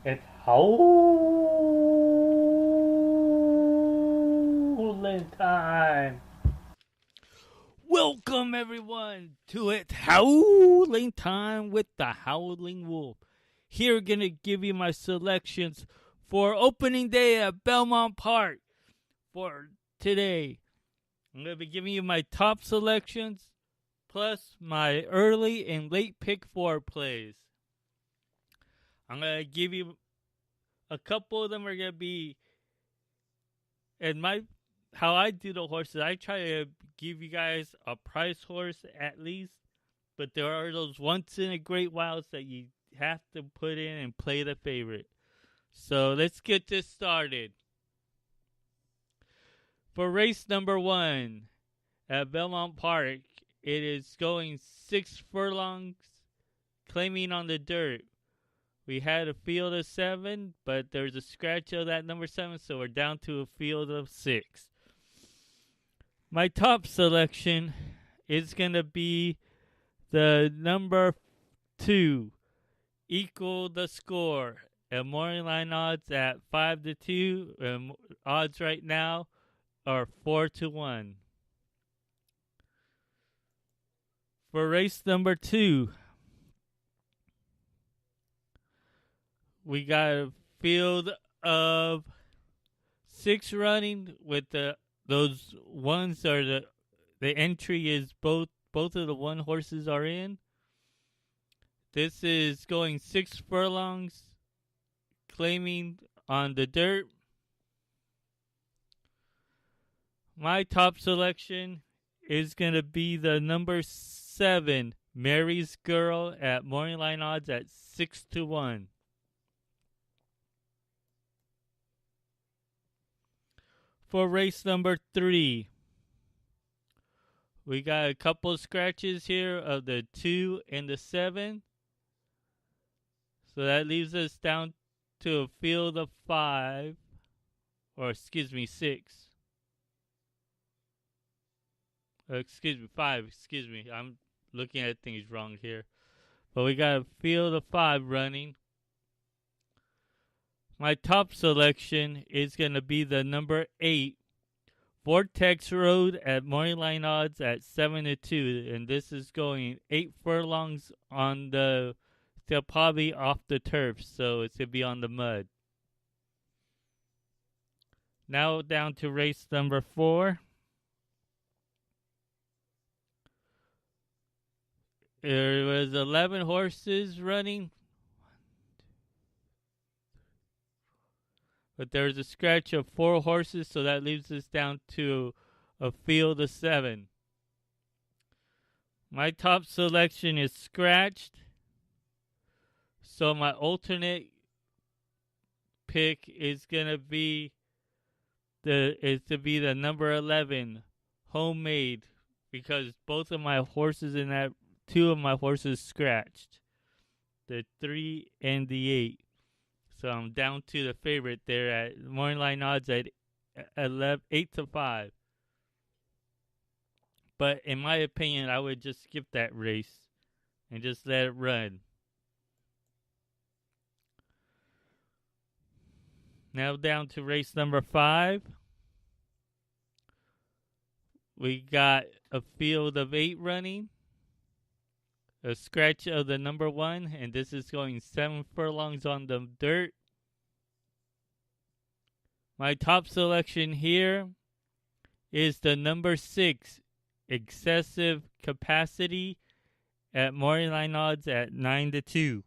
It's howling time. Welcome everyone to it howling time with the Howling Wolf. Here gonna give you my selections for opening day at Belmont Park for today. I'm gonna be giving you my top selections plus my early and late pick four plays. I'm gonna give you a couple of them are gonna be and my how I do the horses. I try to give you guys a price horse at least, but there are those once in a great whiles that you have to put in and play the favorite. So let's get this started. For race number one at Belmont Park, it is going 6 furlongs, claiming on the dirt. We had a field of 7, but there's a scratch of that number 7, so we're down to a field of 6. My top selection is going to be the number 2, Equal the Score. And morning line odds at 5-2. Odds right now are 4-1. For race number 2, we got a field of 6 running with those ones are the entry is both of the one horses are in. This is going 6 furlongs, claiming on the dirt. My top selection is going to be the number 7, Mary's Girl, at morning line odds at 6-1. For race number 3, we got a couple scratches here of the 2 and the 7. So that leaves us down to a field of 5, or excuse me, 6. Excuse me, 5. Excuse me, I'm looking at things wrong here. But we got a field of 5 running. My top selection is going to be the number 8, Vortex Road, at morning line odds at 7-2. And this is going 8 furlongs on the, they'll probably off the turf, so it's going to be on the mud. Now down to race number 4. There was 11 horses running, but there's a scratch of 4 horses, so that leaves us down to a field of 7. My top selection is scratched, so my alternate pick is gonna be the number 11, Homemade, because both of my horses in that 2 of my horses scratched, the 3 and the 8. So I'm down to the favorite there at morning line odds at 8-5. But in my opinion, I would just skip that race and just let it run. Now down to race number 5. We got a field of 8 running, a scratch of the number 1, and this is going 7 furlongs on the dirt. My top selection here is the number 6, Excessive Capacity, at morning line odds at 9-2.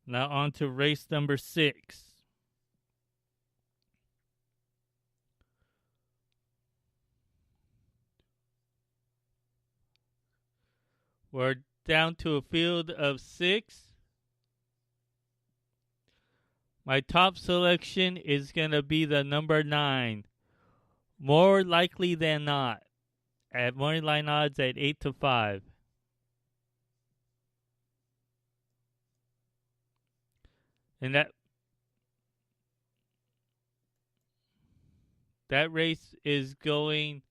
Now on to race number 6. We're down to a field of 6. My top selection is going to be the number 9, More Likely Than Not, at morning line odds at 8-5. And that race is going.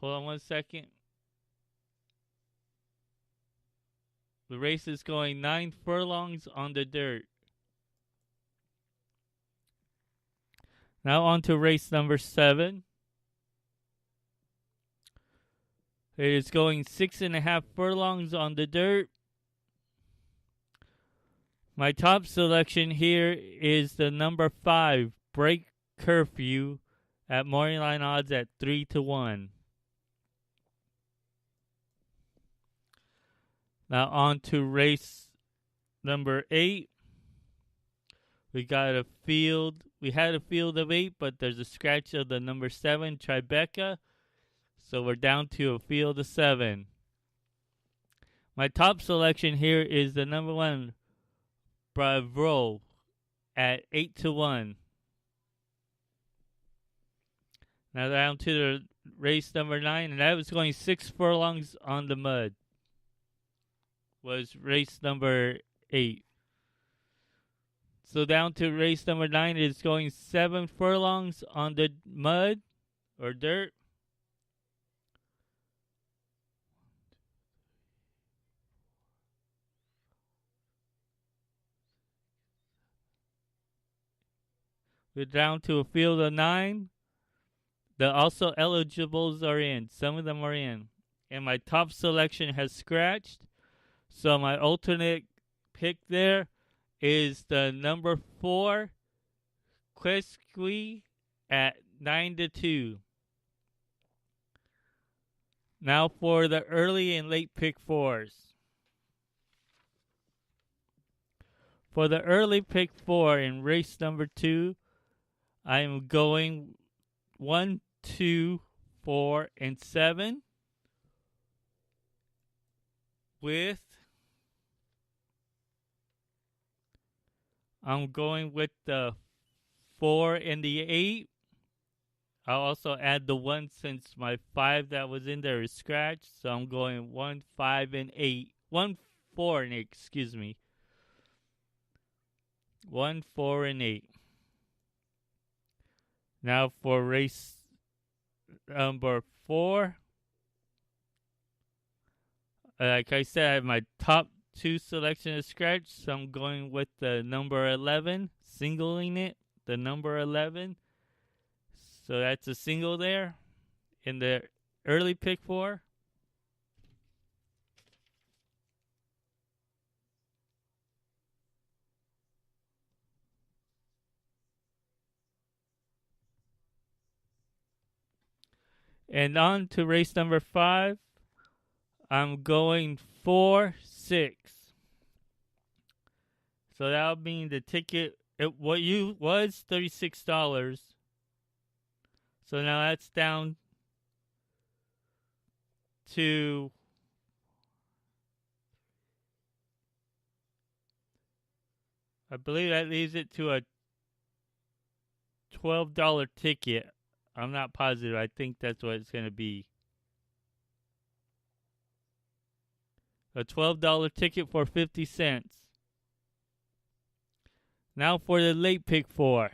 Hold on one second. The race is going 9 furlongs on the dirt. Now on to race number 7. It is going 6.5 furlongs on the dirt. My top selection here is the number 5, Break Curfew, at morning line odds at 3-1. Now on to race number 8. We had a field of 8, but there's a scratch of the number 7, Tribeca. So we're down to a field of 7. My top selection here is the number 1, Bravo, at 8-1. Now down to the race number 9, and that was going 6 furlongs on the mud. Was race number 8. So down to race number 9 is going 7 furlongs on the mud or dirt. We're down to a field of 9. The also eligibles are in. Some of them are in. And my top selection has scratched. So my alternate pick there is the number 4, Quesqui, at 9-2. Now for the early and late pick 4s. For the early pick 4 in race number 2, I am going 1, 2, 4, and 7 with I'm going with the 4 and the 8. I'll also add the 1 since my 5 that was in there is scratched. So I'm going 1, 5, and 8. 1, 4, and 8, excuse me. 1, 4, and 8. Now for race number 4. Like I said, I have my top 2 selection is scratched, so I'm going with the number 11, singling it, the number 11. So that's a single there in the early pick 4. And on to race number 5. I'm going 4, 6. So that'll mean the ticket, what you was $36. So now that's down to I believe that leaves it to a $12 ticket. I'm not positive. I think that's what it's going to be. A $12 ticket for 50 cents. Now for the late pick 4.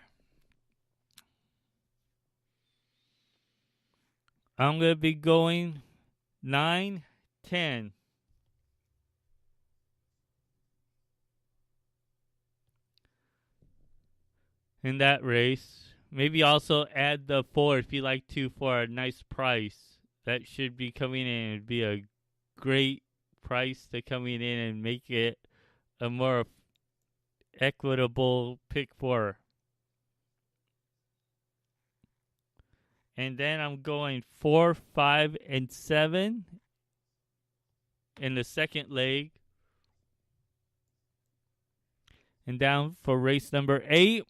I'm going to be going 9, 10. In that race. Maybe also add the 4 if you like to for a nice price. That should be coming in. It'd be a great price to coming in and make it a more equitable pick 4. And then I'm going 4, 5, and 7 in the second leg. And down for race number 8.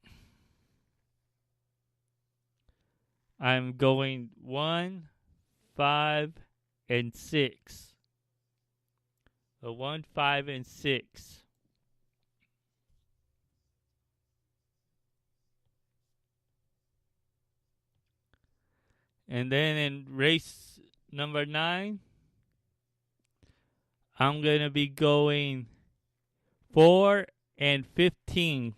I'm going 1, 5, and 6. So 1, 5, and 6. And then in race number 9, I'm going to be going 4 and 15.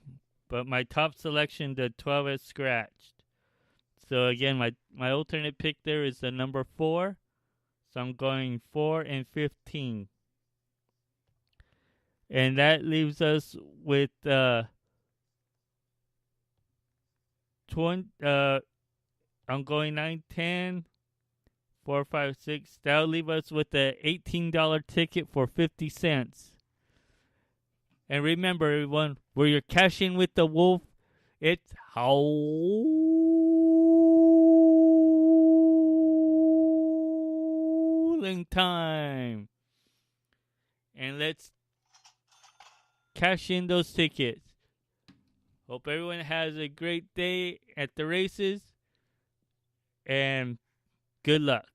But my top selection, the 12 is scratched. So again, my alternate pick there is the number 4. So I'm going 4 and 15. And that leaves us with 20. I'm going 9, 10, 4, 5, 6. That'll leave us with a $18 ticket for 50 cents. And remember, everyone, where you're cashing with the wolf, it's howling time. And let's cash in those tickets. Hope everyone has a great day at the races. And good luck.